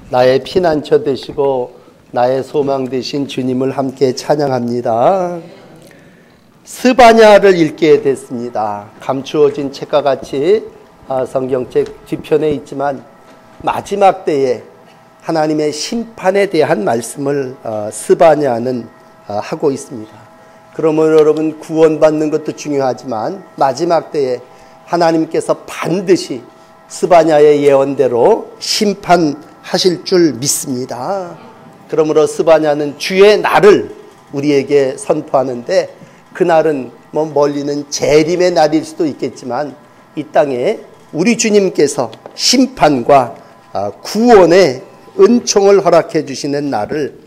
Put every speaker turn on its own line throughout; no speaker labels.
나의 피난처 되시고 나의 소망 되신 주님을 함께 찬양합니다. 스바냐를 읽게 됐습니다. 감추어진 책과 같이 성경책 뒤편에 있지만 마지막 때에 하나님의 심판에 대한 말씀을 스바냐는 하고 있습니다. 그러므로 여러분, 구원받는 것도 중요하지만 마지막 때에 하나님께서 반드시 스바냐의 예언대로 심판하실 줄 믿습니다. 그러므로 스바냐는 주의 날을 우리에게 선포하는데, 그날은 멀리는 재림의 날일 수도 있겠지만 이 땅에 우리 주님께서 심판과 구원의 은총을 허락해 주시는 날을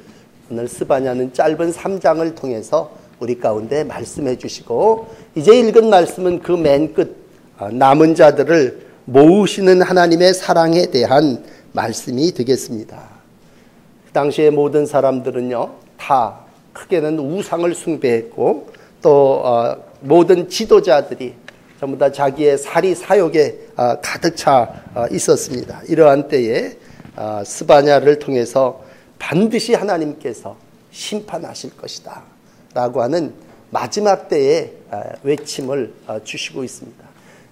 오늘 스바냐는 짧은 3장을 통해서 우리 가운데 말씀해 주시고, 이제 읽은 말씀은 그 맨 끝 남은 자들을 모으시는 하나님의 사랑에 대한 말씀이 되겠습니다. 그 당시에 모든 사람들은요, 다 크게는 우상을 숭배했고, 또 모든 지도자들이 전부 다 자기의 사리 사욕에 가득 차 있었습니다. 이러한 때에 스바냐를 통해서 반드시 하나님께서 심판하실 것이다 라고 하는 마지막 때의 외침을 주시고 있습니다.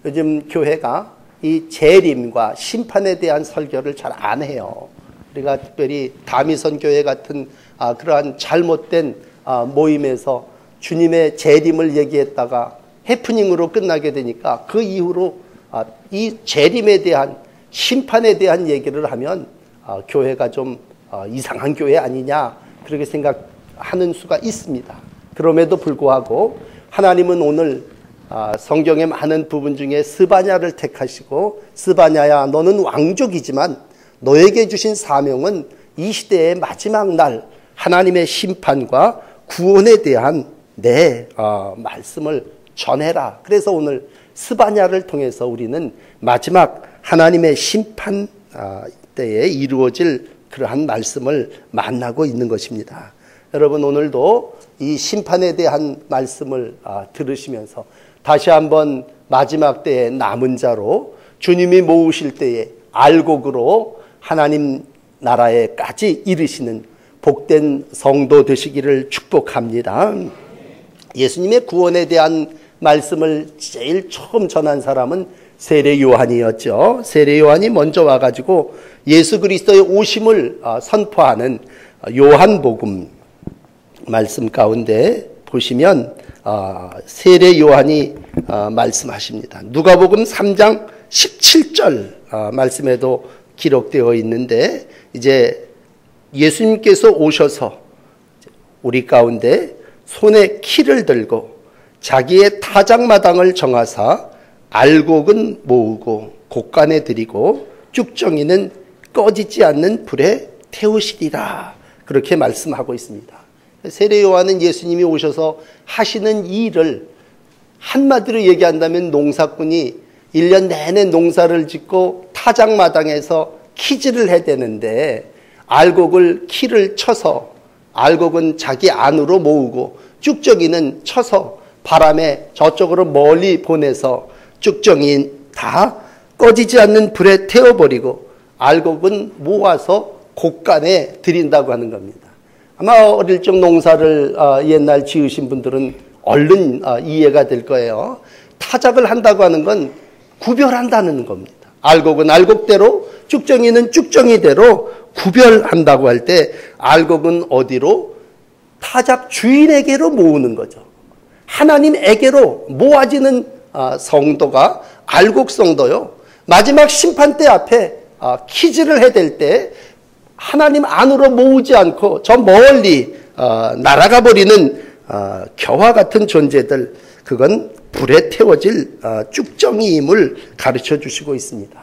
요즘 교회가 이 재림과 심판에 대한 설교를 잘 안 해요. 우리가 특별히 다미선 교회 같은 그러한 잘못된 모임에서 주님의 재림을 얘기했다가 해프닝으로 끝나게 되니까 그 이후로 이 재림에 대한, 심판에 대한 얘기를 하면 교회가 좀 이상한 교회 아니냐 그렇게 생각하는 수가 있습니다. 그럼에도 불구하고 하나님은 오늘 성경의 많은 부분 중에 스바냐를 택하시고, 스바냐야 너는 왕족이지만 너에게 주신 사명은 이 시대의 마지막 날 하나님의 심판과 구원에 대한 내 말씀을 전해라. 그래서 오늘 스바냐를 통해서 우리는 마지막 하나님의 심판 때에 이루어질 그러한 말씀을 만나고 있는 것입니다. 여러분, 오늘도 이 심판에 대한 말씀을 들으시면서 다시 한번 마지막 때에 남은 자로 주님이 모으실 때에 알곡으로 하나님 나라에까지 이르시는 복된 성도 되시기를 축복합니다. 예수님의 구원에 대한 말씀을 제일 처음 전한 사람은 세례 요한이었죠. 세례 요한이 먼저 와가지고 예수 그리스도의 오심을 선포하는 요한복음 말씀 가운데 보시면 세례 요한이 말씀하십니다. 누가복음 3장 17절 말씀에도 기록되어 있는데, 이제 예수님께서 오셔서 우리 가운데 손에 키를 들고 자기의 타작마당을 정하사 알곡은 모으고 곡간에 드리고 쭉정이는 꺼지지 않는 불에 태우시리라, 그렇게 말씀하고 있습니다. 세례 요한은 예수님이 오셔서 하시는 일을 한마디로 얘기한다면 농사꾼이 1년 내내 농사를 짓고 타작마당에서 키질을 해야 되는데, 알곡을 키를 쳐서 알곡은 자기 안으로 모으고 쭉정이는 쳐서 바람에 저쪽으로 멀리 보내서 쭉정이 다 꺼지지 않는 불에 태워버리고 알곡은 모아서 곡간에 드린다고 하는 겁니다. 아마 어릴 적 농사를 옛날 지으신 분들은 얼른 이해가 될 거예요. 타작을 한다고 하는 건 구별한다는 겁니다. 알곡은 알곡대로, 쭉정이는 쭉정이대로 구별한다고 할 때 알곡은 어디로? 타작 주인에게로 모으는 거죠. 하나님에게로 모아지는 성도가 알곡 성도요. 마지막 심판 때 앞에 키즈를 해야 될 때 하나님 안으로 모으지 않고 저 멀리 날아가 버리는 겨와 같은 존재들, 그건 불에 태워질 쭉정이임을 가르쳐 주시고 있습니다.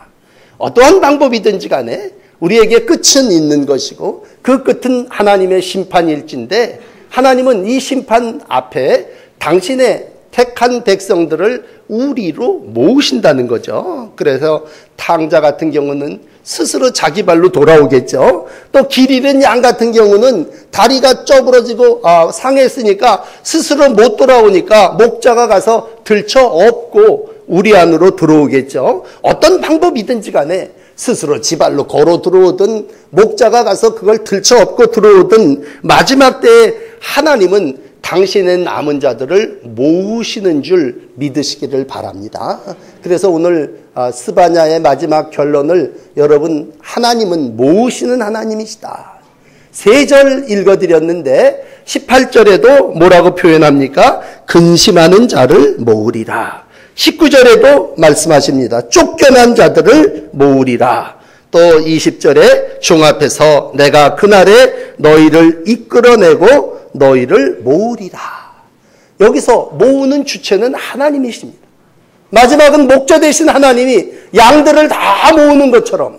어떠한 방법이든지 간에 우리에게 끝은 있는 것이고 그 끝은 하나님의 심판일진데, 하나님은 이 심판 앞에 당신의 택한 백성들을 우리로 모으신다는 거죠. 그래서 탕자 같은 경우는 스스로 자기 발로 돌아오겠죠. 또 길 잃은 양 같은 경우는 다리가 쩌부러지고 상했으니까 스스로 못 돌아오니까 목자가 가서 들쳐 업고 우리 안으로 들어오겠죠. 어떤 방법이든지 간에 스스로 지발로 걸어 들어오든 목자가 가서 그걸 들쳐업고 들어오든 마지막 때에 하나님은 당신의 남은 자들을 모으시는 줄 믿으시기를 바랍니다. 그래서 오늘 스바냐의 마지막 결론을 여러분, 하나님은 모으시는 하나님이시다. 3절 읽어드렸는데 18절에도 뭐라고 표현합니까? 근심하는 자를 모으리라. 19절에도 말씀하십니다. 쫓겨난 자들을 모으리라. 또 20절에 종합해서 내가 그날에 너희를 이끌어내고 너희를 모으리라. 여기서 모으는 주체는 하나님이십니다. 마지막은 목자 되신 하나님이 양들을 다 모으는 것처럼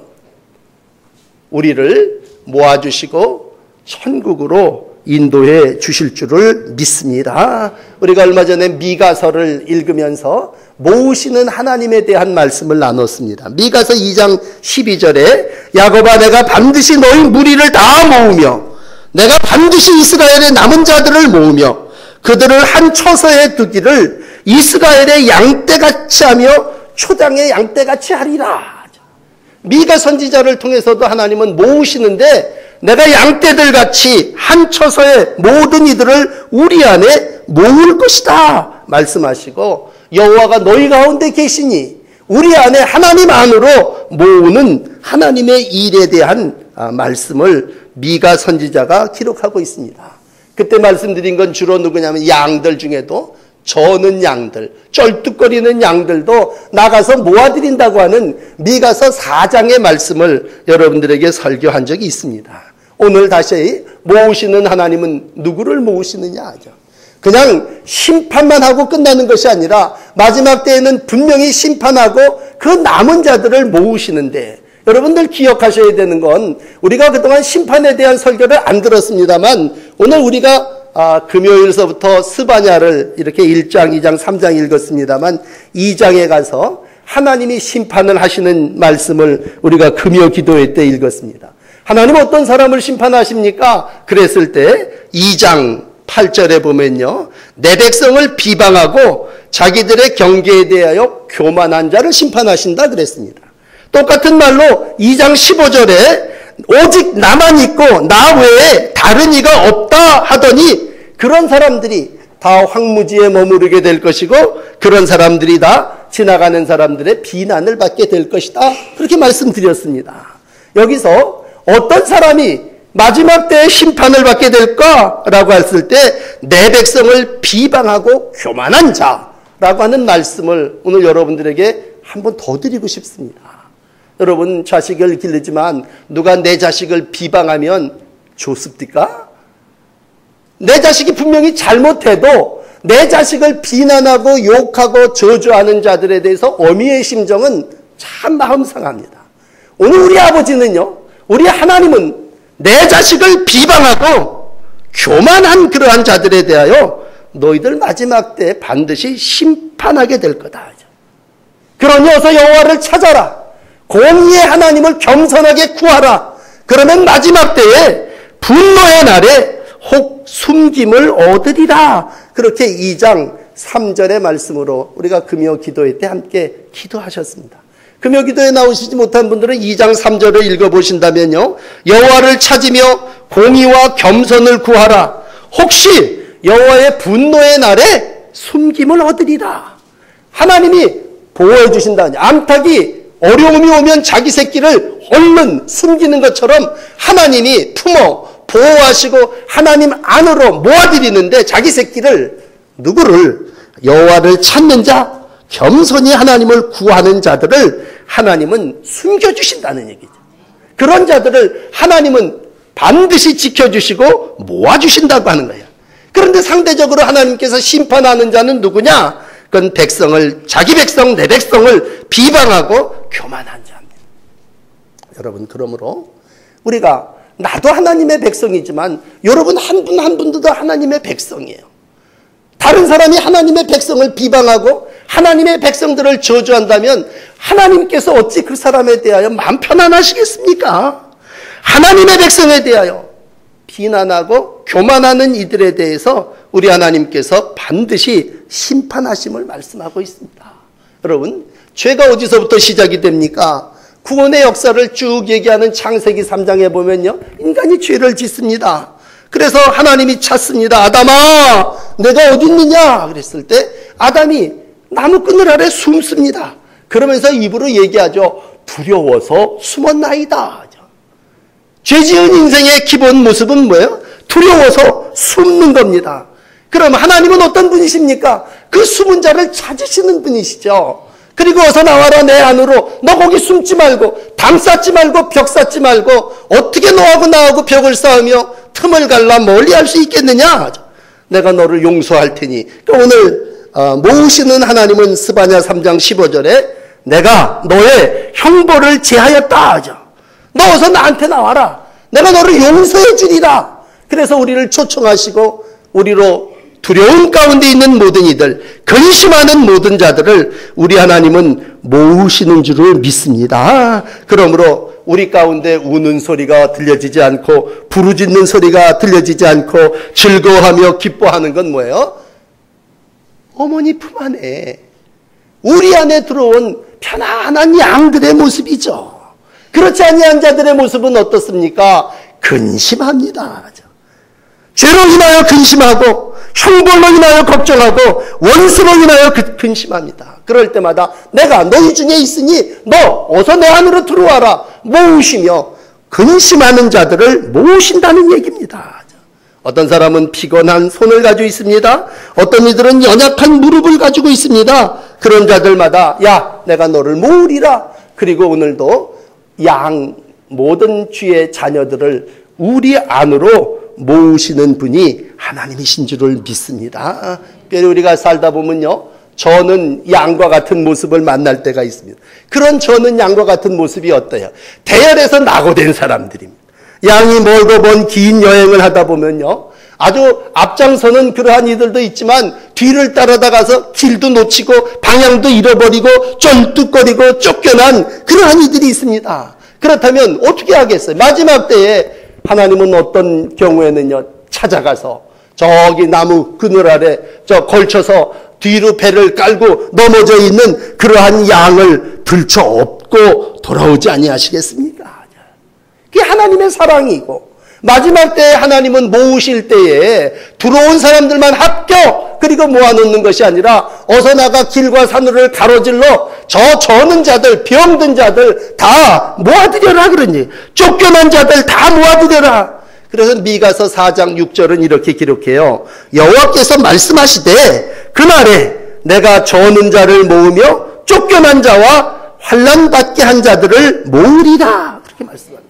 우리를 모아주시고 천국으로 인도해 주실 줄을 믿습니다. 우리가 얼마 전에 미가서를 읽으면서 모으시는 하나님에 대한 말씀을 나눴습니다. 미가서 2장 12절에 야곱아 내가 반드시 너희 무리를 다 모으며 내가 반드시 이스라엘의 남은 자들을 모으며 그들을 한 처소에 두기를 이스라엘의 양떼같이 하며 초장의 양떼같이 하리라. 미가 선지자를 통해서도 하나님은 모으시는데 내가 양떼들 같이 한 처소에 모든 이들을 우리 안에 모을 것이다 말씀하시고 여호와가 너희 가운데 계시니 우리 안에 하나님 안으로 모으는 하나님의 일에 대한 말씀을 미가 선지자가 기록하고 있습니다. 그때 말씀드린 건 주로 누구냐면 양들 중에도 저는 양들, 쩔뚝거리는 양들도 나가서 모아드린다고 하는 미가서 4장의 말씀을 여러분들에게 설교한 적이 있습니다. 오늘 다시 모으시는 하나님은 누구를 모으시느냐 하죠. 그냥 심판만 하고 끝나는 것이 아니라 마지막 때에는 분명히 심판하고 그 남은 자들을 모으시는데 여러분들 기억하셔야 되는 건 우리가 그동안 심판에 대한 설교를 안 들었습니다만 오늘 우리가 금요일서부터 스바냐를 이렇게 1장, 2장, 3장 읽었습니다만 2장에 가서 하나님이 심판을 하시는 말씀을 우리가 금요 기도회 때 읽었습니다. 하나님 어떤 사람을 심판하십니까? 그랬을 때 2장 8절에 보면요. 내 백성을 비방하고 자기들의 경계에 대하여 교만한 자를 심판하신다 그랬습니다. 똑같은 말로 2장 15절에 오직 나만 있고 나 외에 다른 이가 없다 하더니 그런 사람들이 다 황무지에 머무르게 될 것이고 그런 사람들이 다 지나가는 사람들의 비난을 받게 될 것이다. 그렇게 말씀드렸습니다. 여기서 어떤 사람이 마지막 때에 심판을 받게 될까라고 했을 때 내 백성을 비방하고 교만한 자라고 하는 말씀을 오늘 여러분들에게 한 번 더 드리고 싶습니다. 여러분 자식을 기르지만 누가 내 자식을 비방하면 좋습니까? 내 자식이 분명히 잘못해도 내 자식을 비난하고 욕하고 저주하는 자들에 대해서 어미의 심정은 참 마음 상합니다. 오늘 우리 아버지는요, 우리 하나님은 내 자식을 비방하고 교만한 그러한 자들에 대하여 너희들 마지막 때 반드시 심판하게 될 거다. 그러니 어서 여호와를 찾아라. 공의의 하나님을 겸손하게 구하라. 그러면 마지막 때에 분노의 날에 혹 숨김을 얻으리라. 그렇게 2장 3절의 말씀으로 우리가 금요 기도회 때 함께 기도하셨습니다. 금요 기도에 나오시지 못한 분들은 2장 3절을 읽어보신다면요. 여호와를 찾으며 공의와 겸손을 구하라. 혹시 여호와의 분노의 날에 숨김을 얻으리라. 하나님이 보호해 주신다. 암탉이 어려움이 오면 자기 새끼를 얼른 숨기는 것처럼 하나님이 품어 보호하시고 하나님 안으로 모아드리는데 자기 새끼를 누구를 여호와를 찾는 자, 겸손히 하나님을 구하는 자들을 하나님은 숨겨주신다는 얘기죠. 그런 자들을 하나님은 반드시 지켜주시고 모아주신다고 하는 거예요. 그런데 상대적으로 하나님께서 심판하는 자는 누구냐? 그건 백성을, 자기 백성, 내 백성을 비방하고 교만한 자입니다. 여러분, 그러므로 우리가 나도 하나님의 백성이지만 여러분 한 분 한 분도 다 하나님의 백성이에요. 다른 사람이 하나님의 백성을 비방하고 하나님의 백성들을 저주한다면 하나님께서 어찌 그 사람에 대하여 마음 편안하시겠습니까? 하나님의 백성에 대하여 비난하고 교만하는 이들에 대해서 우리 하나님께서 반드시 심판하심을 말씀하고 있습니다. 여러분, 죄가 어디서부터 시작이 됩니까? 구원의 역사를 쭉 얘기하는 창세기 3장에 보면요, 인간이 죄를 짓습니다. 그래서 하나님이 찾습니다. 아담아, 내가 어디 있느냐? 그랬을 때 아담이 나무 그늘 아래 숨습니다. 그러면서 입으로 얘기하죠. 두려워서 숨었나이다. 죄 지은 인생의 기본 모습은 뭐예요? 두려워서 숨는 겁니다. 그럼 하나님은 어떤 분이십니까? 그 숨은 자를 찾으시는 분이시죠. 그리고 어서 나와라 내 안으로. 너 거기 숨지 말고, 담 쌓지 말고, 벽 쌓지 말고, 어떻게 너하고 나하고 벽을 쌓으며 틈을 갈라 멀리 할 수 있겠느냐? 내가 너를 용서할 테니. 오늘 모으시는 하나님은 스바냐 3장 15절에 내가 너의 형벌을 제하였다. 너 어서 나한테 나와라. 내가 너를 용서해 주리라. 그래서 우리를 초청하시고 우리로 두려움 가운데 있는 모든 이들, 근심하는 모든 자들을 우리 하나님은 모으시는 줄을 믿습니다. 그러므로 우리 가운데 우는 소리가 들려지지 않고 부르짖는 소리가 들려지지 않고 즐거워하며 기뻐하는 건 뭐예요? 어머니 품 안에, 우리 안에 들어온 편안한 양들의 모습이죠. 그렇지 아니한 자들의 모습은 어떻습니까? 근심합니다. 죄로 인하여 근심하고, 형벌로 인하여 걱정하고, 원수로 인하여 근심합니다. 그럴 때마다 내가 너희 중에 있으니 너 어서 내 안으로 들어와라 모으시며 근심하는 자들을 모으신다는 얘기입니다. 어떤 사람은 피곤한 손을 가지고 있습니다. 어떤 이들은 연약한 무릎을 가지고 있습니다. 그런 자들마다 야, 내가 너를 모으리라. 그리고 오늘도 모든 주의 자녀들을 우리 안으로 모으시는 분이 하나님이신 줄을 믿습니다. 그래서 우리가 살다 보면요, 저는 양과 같은 모습을 만날 때가 있습니다. 그런 저는 양과 같은 모습이 어때요? 대열에서 낙오된 사람들입니다. 양이 멀고 먼 긴 여행을 하다 보면요, 아주 앞장서는 그러한 이들도 있지만 뒤를 따라다가서 길도 놓치고 방향도 잃어버리고 쩔뚝거리고 쫓겨난 그러한 이들이 있습니다. 그렇다면 어떻게 하겠어요? 마지막 때에 하나님은 어떤 경우에는요, 찾아가서 저기 나무 그늘 아래 걸쳐서 뒤로 배를 깔고 넘어져 있는 그러한 양을 들쳐 업고 돌아오지 아니하시겠습니까? 그게 하나님의 사랑이고, 마지막 때에 하나님은 모으실 때에 들어온 사람들만 합격 그리고 모아놓는 것이 아니라 어서 나가 길과 산을 가로질러 저는 자들, 병든 자들 다 모아들여라 그러니, 쫓겨난 자들 다 모아들여라. 그래서 미가서 4장 6절은 이렇게 기록해요. 여호와께서 말씀하시되 그날에 내가 저는 자를 모으며 쫓겨난 자와 환난 받게 한 자들을 모으리라. 그렇게 말씀합니다.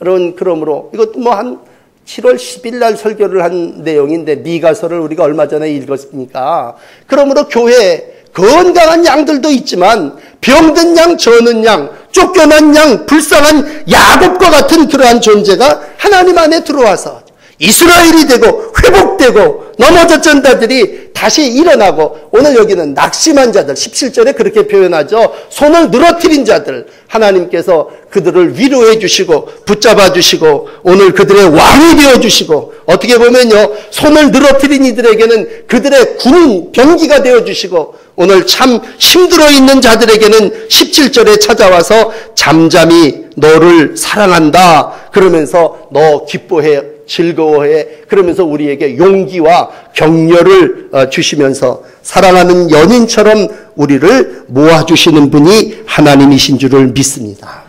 여러분, 그러므로 이것도 한 7월 10일 날 설교를 한 내용인데 미가서를 우리가 얼마 전에 읽었으니까, 그러므로 교회에 건강한 양들도 있지만 병든 양, 저는 양, 쫓겨난 양, 불쌍한 야곱과 같은 그러한 존재가 하나님 안에 들어와서 이스라엘이 되고 회복되고 넘어졌던 자들이 다시 일어나고, 오늘 여기는 낙심한 자들, 17절에 그렇게 표현하죠. 손을 늘어뜨린 자들, 하나님께서 그들을 위로해 주시고 붙잡아 주시고 오늘 그들의 왕이 되어 주시고, 어떻게 보면요, 손을 늘어뜨린 이들에게는 그들의 군인, 병기가 되어 주시고, 오늘 참 힘들어 있는 자들에게는 17절에 찾아와서 잠잠히 너를 사랑한다 그러면서 너 기뻐해, 즐거워해 그러면서 우리에게 용기와 격려를 주시면서 사랑하는 연인처럼 우리를 모아주시는 분이 하나님이신 줄을 믿습니다.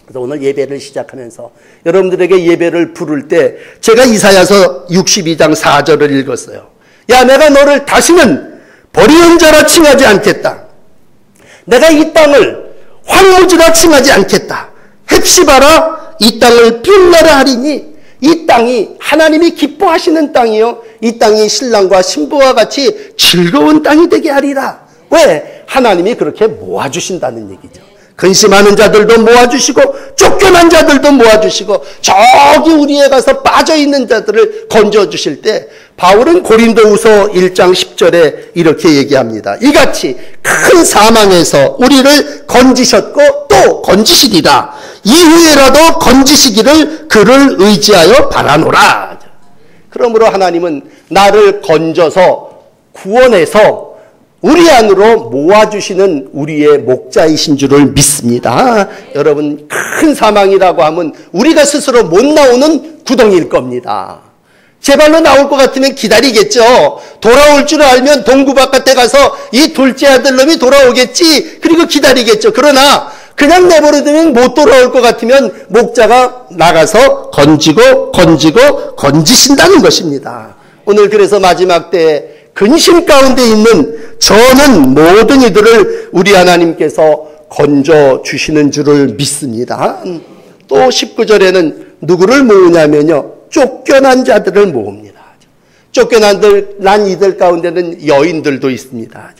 그래서 오늘 예배를 시작하면서 여러분들에게 예배를 부를 때 제가 이사야서 62장 4절을 읽었어요. 야, 내가 너를 다시는 버리는 자라 칭하지 않겠다. 내가 이 땅을 황무지라 칭하지 않겠다. 헵시바라 이 땅을 빌라라 하리니, 이 땅이 하나님이 기뻐하시는 땅이요, 이 땅이 신랑과 신부와 같이 즐거운 땅이 되게 하리라. 왜? 하나님이 그렇게 모아주신다는 얘기죠. 근심하는 자들도 모아주시고 쫓겨난 자들도 모아주시고 저기 우리에 가서 빠져있는 자들을 건져주실 때, 바울은 고린도후서 1장 10절에 이렇게 얘기합니다. 이같이 큰 사망에서 우리를 건지셨고 또 건지시리라. 이후에라도 건지시기를 그를 의지하여 바라노라. 그러므로 하나님은 나를 건져서 구원해서 우리 안으로 모아주시는 우리의 목자이신 줄을 믿습니다. 여러분, 큰 사망이라고 하면 우리가 스스로 못 나오는 구덩이일 겁니다. 제 발로 나올 것 같으면 기다리겠죠. 돌아올 줄 알면 동구 바깥에 가서 이 둘째 아들 놈이 돌아오겠지. 그리고 기다리겠죠. 그러나 그냥 내버려두면 못 돌아올 것 같으면 목자가 나가서 건지신다는 것입니다. 오늘 그래서 마지막 때에 근심 가운데 있는 저는 모든 이들을 우리 하나님께서 건져주시는 줄을 믿습니다. 또 19절에는 누구를 모으냐면요, 쫓겨난 자들을 모읍니다. 쫓겨난 이들 가운데는 여인들도 있습니다.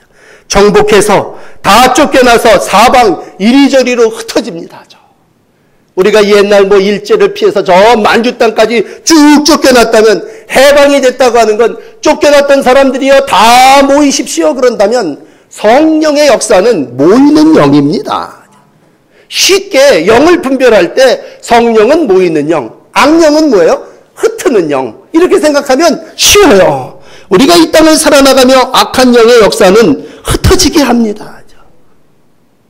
정복해서 다 쫓겨나서 사방 이리저리로 흩어집니다. 우리가 옛날 일제를 피해서 저 만주 땅까지 쭉 쫓겨났다면, 해방이 됐다고 하는 건 쫓겨났던 사람들이요 다 모이십시오 그런다면 성령의 역사는 모이는 영입니다. 쉽게 영을 분별할 때 성령은 모이는 영, 악령은 뭐예요? 흩트는 영. 이렇게 생각하면 쉬워요. 우리가 이 땅을 살아나가며 악한 영의 역사는 흩어지게 합니다.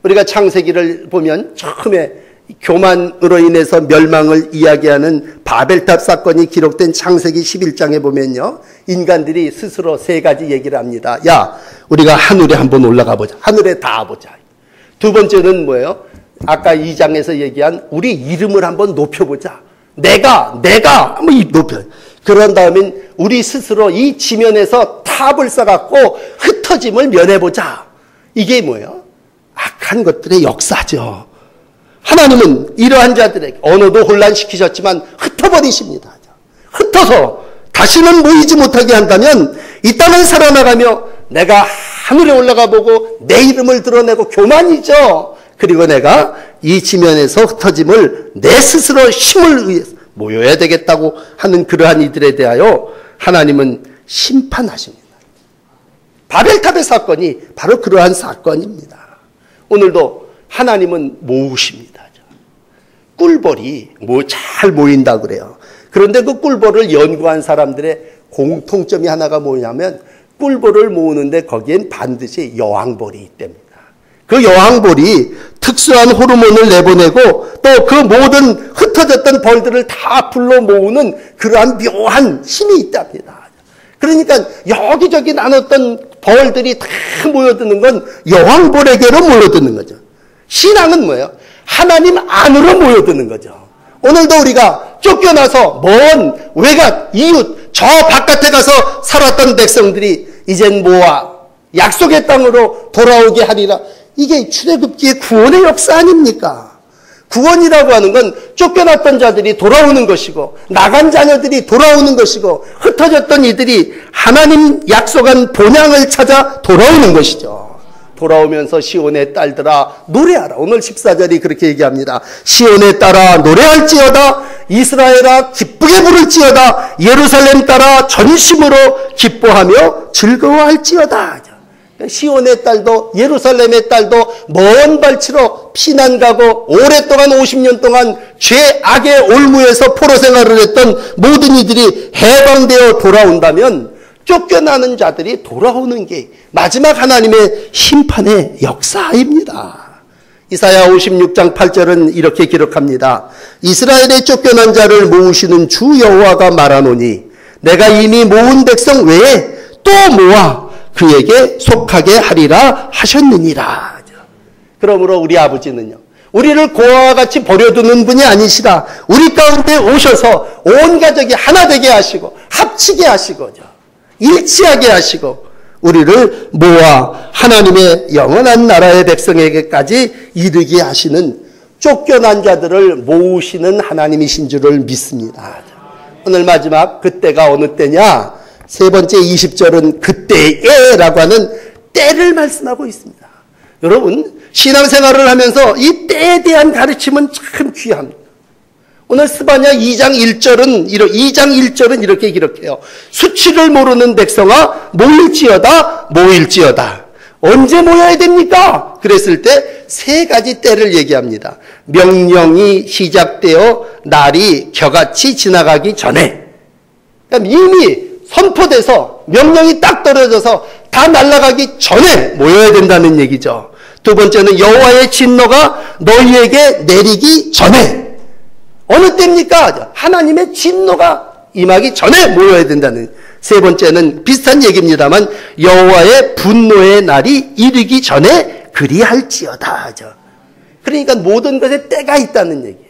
우리가 창세기를 보면 처음에 교만으로 인해서 멸망을 이야기하는 바벨탑 사건이 기록된 창세기 11장에 보면요, 인간들이 스스로 세 가지 얘기를 합니다. 야, 우리가 하늘에 한번 올라가 보자. 하늘에 닿아보자. 두 번째는 뭐예요? 아까 2장에서 얘기한 우리 이름을 한번 높여보자. 내가 한번 높여. 그런 다음엔 우리 스스로 이 지면에서 탑을 쌓아갖고 흩어짐을 면해보자. 이게 뭐예요? 악한 것들의 역사죠. 하나님은 이러한 자들에게 언어도 혼란시키셨지만 흩어버리십니다. 흩어서 다시는 모이지 못하게 한다면 이 땅을 살아나가며 내가 하늘에 올라가 보고 내 이름을 드러내고 교만이죠. 그리고 내가 이 지면에서 흩어짐을 내 스스로 힘을 위해서 모여야 되겠다고 하는 그러한 이들에 대하여 하나님은 심판하십니다. 바벨탑의 사건이 바로 그러한 사건입니다. 오늘도 하나님은 모으십니다. 꿀벌이 잘 모인다 그래요. 그런데 그 꿀벌을 연구한 사람들의 공통점이 하나가 뭐냐면 꿀벌을 모으는데 거기엔 반드시 여왕벌이 있답니다. 그 여왕벌이 특수한 호르몬을 내보내고 또 그 모든 흩어졌던 벌들을 다 불러 모으는 그러한 묘한 힘이 있답니다. 그러니까 여기저기 나눴던 벌들이 다 모여드는 건 여왕벌에게로 모여드는 거죠. 신앙은 뭐예요? 하나님 안으로 모여드는 거죠. 오늘도 우리가 쫓겨나서 먼 외곽, 이웃, 저 바깥에 가서 살았던 백성들이 이젠 모아 약속의 땅으로 돌아오게 하리라. 이게 출애굽기의 구원의 역사 아닙니까? 구원이라고 하는 건 쫓겨났던 자들이 돌아오는 것이고 나간 자녀들이 돌아오는 것이고 흩어졌던 이들이 하나님 약속한 본향을 찾아 돌아오는 것이죠. 돌아오면서 시온의 딸들아 노래하라. 오늘 14절이 그렇게 얘기합니다. 시온의 딸아 노래할지어다. 이스라엘아 기쁘게 부를지어다. 예루살렘 딸아 전심으로 기뻐하며 즐거워할지어다. 시온의 딸도 예루살렘의 딸도 먼 발치로 피난 가고 오랫동안 50년 동안 죄악의 올무에서 포로 생활을 했던 모든 이들이 해방되어 돌아온다면 쫓겨나는 자들이 돌아오는 게 마지막 하나님의 심판의 역사입니다. 이사야 56장 8절은 이렇게 기록합니다. 이스라엘의 쫓겨난 자를 모으시는 주 여호와가 말하노니 내가 이미 모은 백성 외에 또 모아 그에게 속하게 하리라 하셨느니라. 그러므로 우리 아버지는요, 우리를 고아와 같이 버려두는 분이 아니시라 우리 가운데 오셔서 온 가족이 하나 되게 하시고 합치게 하시고죠. 일치하게 하시고 우리를 모아 하나님의 영원한 나라의 백성에게까지 이르게 하시는 쫓겨난 자들을 모으시는 하나님이신 줄을 믿습니다. 오늘 마지막 그때가 어느 때냐? 세 번째 20절은 그때에라고 하는 때를 말씀하고 있습니다. 여러분 신앙생활을 하면서 이 때에 대한 가르침은 참 귀합니다. 오늘 스바냐 2장 1절은 이렇게 기록해요. 수치를 모르는 백성아 모일지어다. 언제 모여야 됩니까? 그랬을 때 세 가지 때를 얘기합니다. 명령이 시작되어 날이 겨같이 지나가기 전에. 그러니까 이미 선포돼서 명령이 딱 떨어져서 다 날아가기 전에 모여야 된다는 얘기죠. 두 번째는 여호와의 진노가 너희에게 내리기 전에. 어느 때입니까? 하나님의 진노가 임하기 전에 모여야 된다는. 세 번째는 비슷한 얘기입니다만 여호와의 분노의 날이 이르기 전에 그리할지어다. 그러니까 모든 것에 때가 있다는 얘기예요.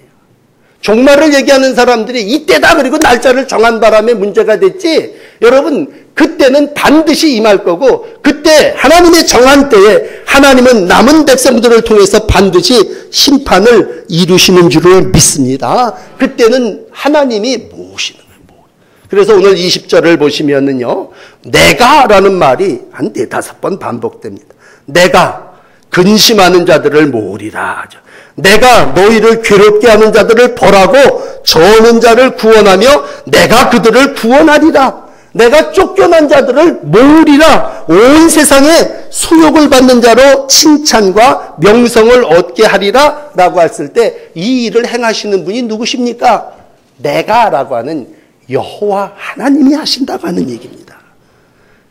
종말을 얘기하는 사람들이 이때다 그리고 날짜를 정한 바람에 문제가 됐지, 여러분 그때는 반드시 임할 거고, 그때 하나님의 정한 때에 하나님은 남은 백성들을 통해서 반드시 심판을 이루시는 줄을 믿습니다. 그때는 하나님이 모으시는 거예요. 그래서 오늘 20절을 보시면은요, 내가라는 말이 한 4-5번 반복됩니다. 내가 근심하는 자들을 모으리라 하죠. 내가 너희를 괴롭게 하는 자들을 벌하고 저는 자를 구원하며 내가 그들을 구원하리라. 내가 쫓겨난 자들을 모으리라. 온 세상에 수욕을 받는 자로 칭찬과 명성을 얻게 하리라 라고 했을 때 이 일을 행하시는 분이 누구십니까? 내가라고 하는 여호와 하나님이 하신다고 하는 얘기입니다.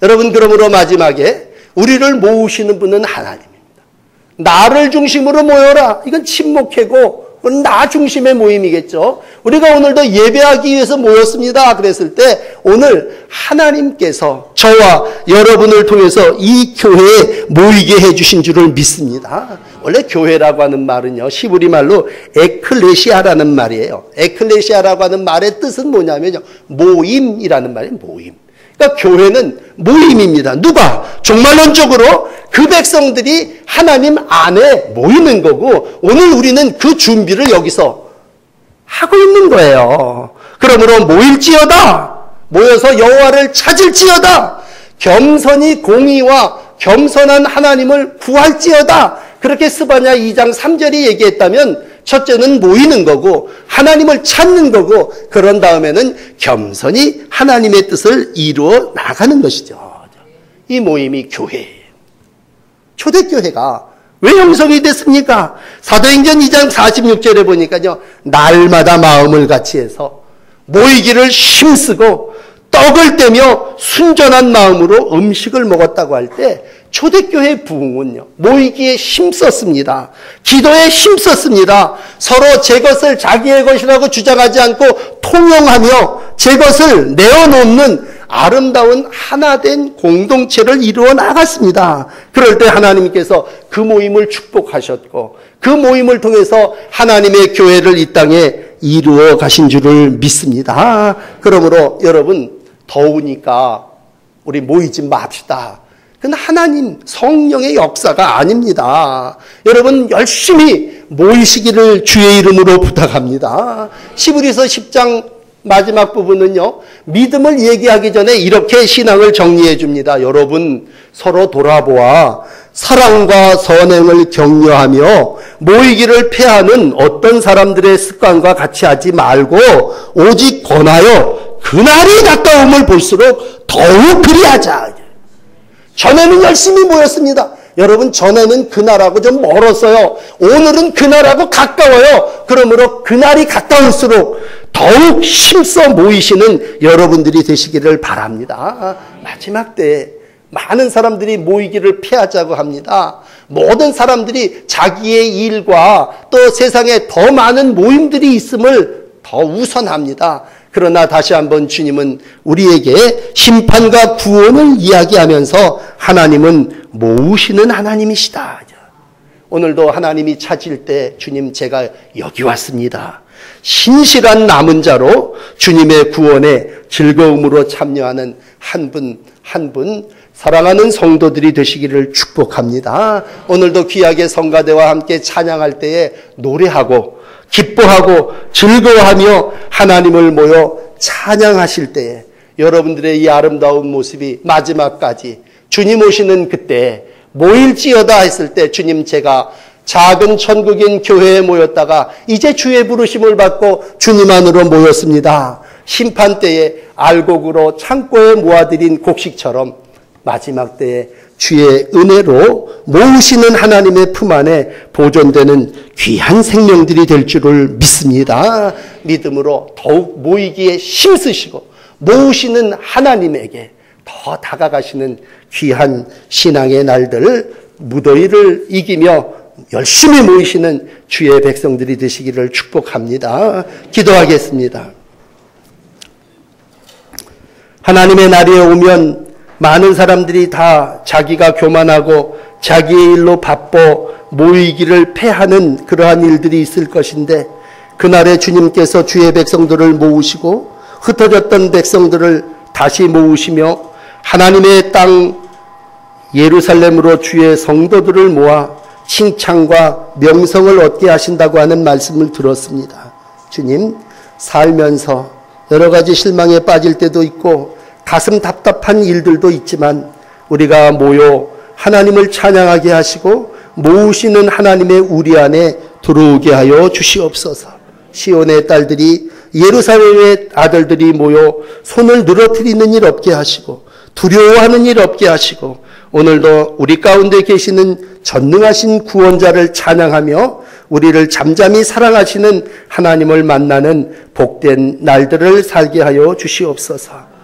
여러분, 그러므로 마지막에 우리를 모으시는 분은 하나님입니다. 나를 중심으로 모여라. 이건 침묵회고 나 중심의 모임이겠죠. 우리가 오늘도 예배하기 위해서 모였습니다. 그랬을 때 오늘 하나님께서 저와 여러분을 통해서 이 교회에 모이게 해주신 줄을 믿습니다. 원래 교회라고 하는 말은요, 히브리 말로 에클레시아라는 말이에요. 에클레시아라고 하는 말의 뜻은 뭐냐면요, 모임이라는 말이에요. 모임. 그러니까 교회는 모임입니다. 누가? 종말론적으로 그 백성들이 하나님 안에 모이는 거고, 오늘 우리는 그 준비를 여기서 하고 있는 거예요. 그러므로 모일지어다. 모여서 여호와를 찾을지어다. 겸손히 공의와 겸손한 하나님을 구할지어다. 그렇게 스바냐 2장 3절이 얘기했다면 첫째는 모이는 거고 하나님을 찾는 거고, 그런 다음에는 겸손히 하나님의 뜻을 이루어 나가는 것이죠. 이 모임이 교회예요. 초대교회가 왜 형성이 됐습니까? 사도행전 2장 46절에 보니까요, 날마다 마음을 같이 해서 모이기를 힘쓰고 떡을 떼며 순전한 마음으로 음식을 먹었다고 할 때 초대교회 부흥은요, 모이기에 힘썼습니다. 기도에 힘썼습니다. 서로 제 것을 자기의 것이라고 주장하지 않고 통용하며 제 것을 내어놓는 아름다운 하나된 공동체를 이루어 나갔습니다. 그럴 때 하나님께서 그 모임을 축복하셨고 그 모임을 통해서 하나님의 교회를 이 땅에 이루어 가신 줄을 믿습니다. 그러므로 여러분, 더우니까 우리 모이지 맙시다. 그건 하나님 성령의 역사가 아닙니다. 여러분, 열심히 모이시기를 주의 이름으로 부탁합니다. 히브리서 10장 마지막 부분은요, 믿음을 얘기하기 전에 이렇게 신앙을 정리해 줍니다. 여러분, 서로 돌아보아 사랑과 선행을 격려하며 모이기를 패하는 어떤 사람들의 습관과 같이 하지 말고 오직 권하여 그날이 가까움을 볼수록 더욱 그리하자. 전에는 열심히 모였습니다. 여러분, 전에는 그날하고 좀 멀었어요. 오늘은 그날하고 가까워요. 그러므로 그날이 가까울수록 더욱 힘써 모이시는 여러분들이 되시기를 바랍니다. 마지막 때에 많은 사람들이 모이기를 피하자고 합니다. 모든 사람들이 자기의 일과 또 세상에 더 많은 모임들이 있음을 더 우선합니다. 그러나 다시 한번 주님은 우리에게 심판과 구원을 이야기하면서 하나님은 모으시는 하나님이시다. 오늘도 하나님이 찾을 때 주님, 제가 여기 왔습니다. 신실한 남은 자로 주님의 구원에 즐거움으로 참여하는 한 분 한 분 사랑하는 성도들이 되시기를 축복합니다. 오늘도 귀하게 성가대와 함께 찬양할 때에 노래하고 기뻐하고 즐거워하며 하나님을 모여 찬양하실 때에 여러분들의 이 아름다운 모습이 마지막까지 주님 오시는 그때 모일지어다 했을 때, 주님, 제가 작은 천국인 교회에 모였다가 이제 주의 부르심을 받고 주님 안으로 모였습니다. 심판 때에 알곡으로 창고에 모아들인 곡식처럼 마지막 때에 주의 은혜로 모으시는 하나님의 품 안에 보존되는 귀한 생명들이 될 줄을 믿습니다. 믿음으로 더욱 모이기에 힘쓰시고 모으시는 하나님에게 더 다가가시는 귀한 신앙의 날들, 무더위를 이기며 열심히 모이시는 주의 백성들이 되시기를 축복합니다. 기도하겠습니다. 하나님의 날이 오면 많은 사람들이 다 자기가 교만하고 자기의 일로 바빠 모이기를 패하는 그러한 일들이 있을 것인데, 그날에 주님께서 주의 백성들을 모으시고 흩어졌던 백성들을 다시 모으시며 하나님의 땅 예루살렘으로 주의 성도들을 모아 칭찬과 명성을 얻게 하신다고 하는 말씀을 들었습니다. 주님, 살면서 여러 가지 실망에 빠질 때도 있고 가슴 답답한 일들도 있지만 우리가 모여 하나님을 찬양하게 하시고 모으시는 하나님의 우리 안에 들어오게 하여 주시옵소서. 시온의 딸들이, 예루살렘의 아들들이 모여 손을 늘어뜨리는 일 없게 하시고 두려워하는 일 없게 하시고, 오늘도 우리 가운데 계시는 전능하신 구원자를 찬양하며 우리를 잠잠히 사랑하시는 하나님을 만나는 복된 날들을 살게 하여 주시옵소서.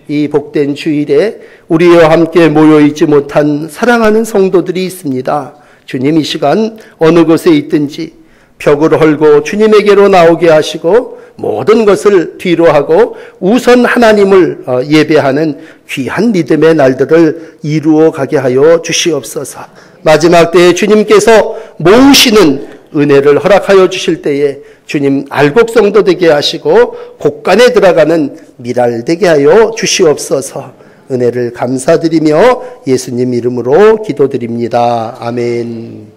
이 복된 주일에 우리와 함께 모여있지 못한 사랑하는 성도들이 있습니다. 주님, 이 시간 어느 곳에 있든지 벽을 헐고 주님에게로 나오게 하시고 모든 것을 뒤로 하고 우선 하나님을 예배하는 귀한 믿음의 날들을 이루어 가게 하여 주시옵소서. 마지막 때에 주님께서 모으시는 은혜를 허락하여 주실 때에 주님 알곡 성도 되게 하시고 곳간에 들어가는 미랄 되게 하여 주시옵소서. 은혜를 감사드리며 예수님 이름으로 기도드립니다. 아멘.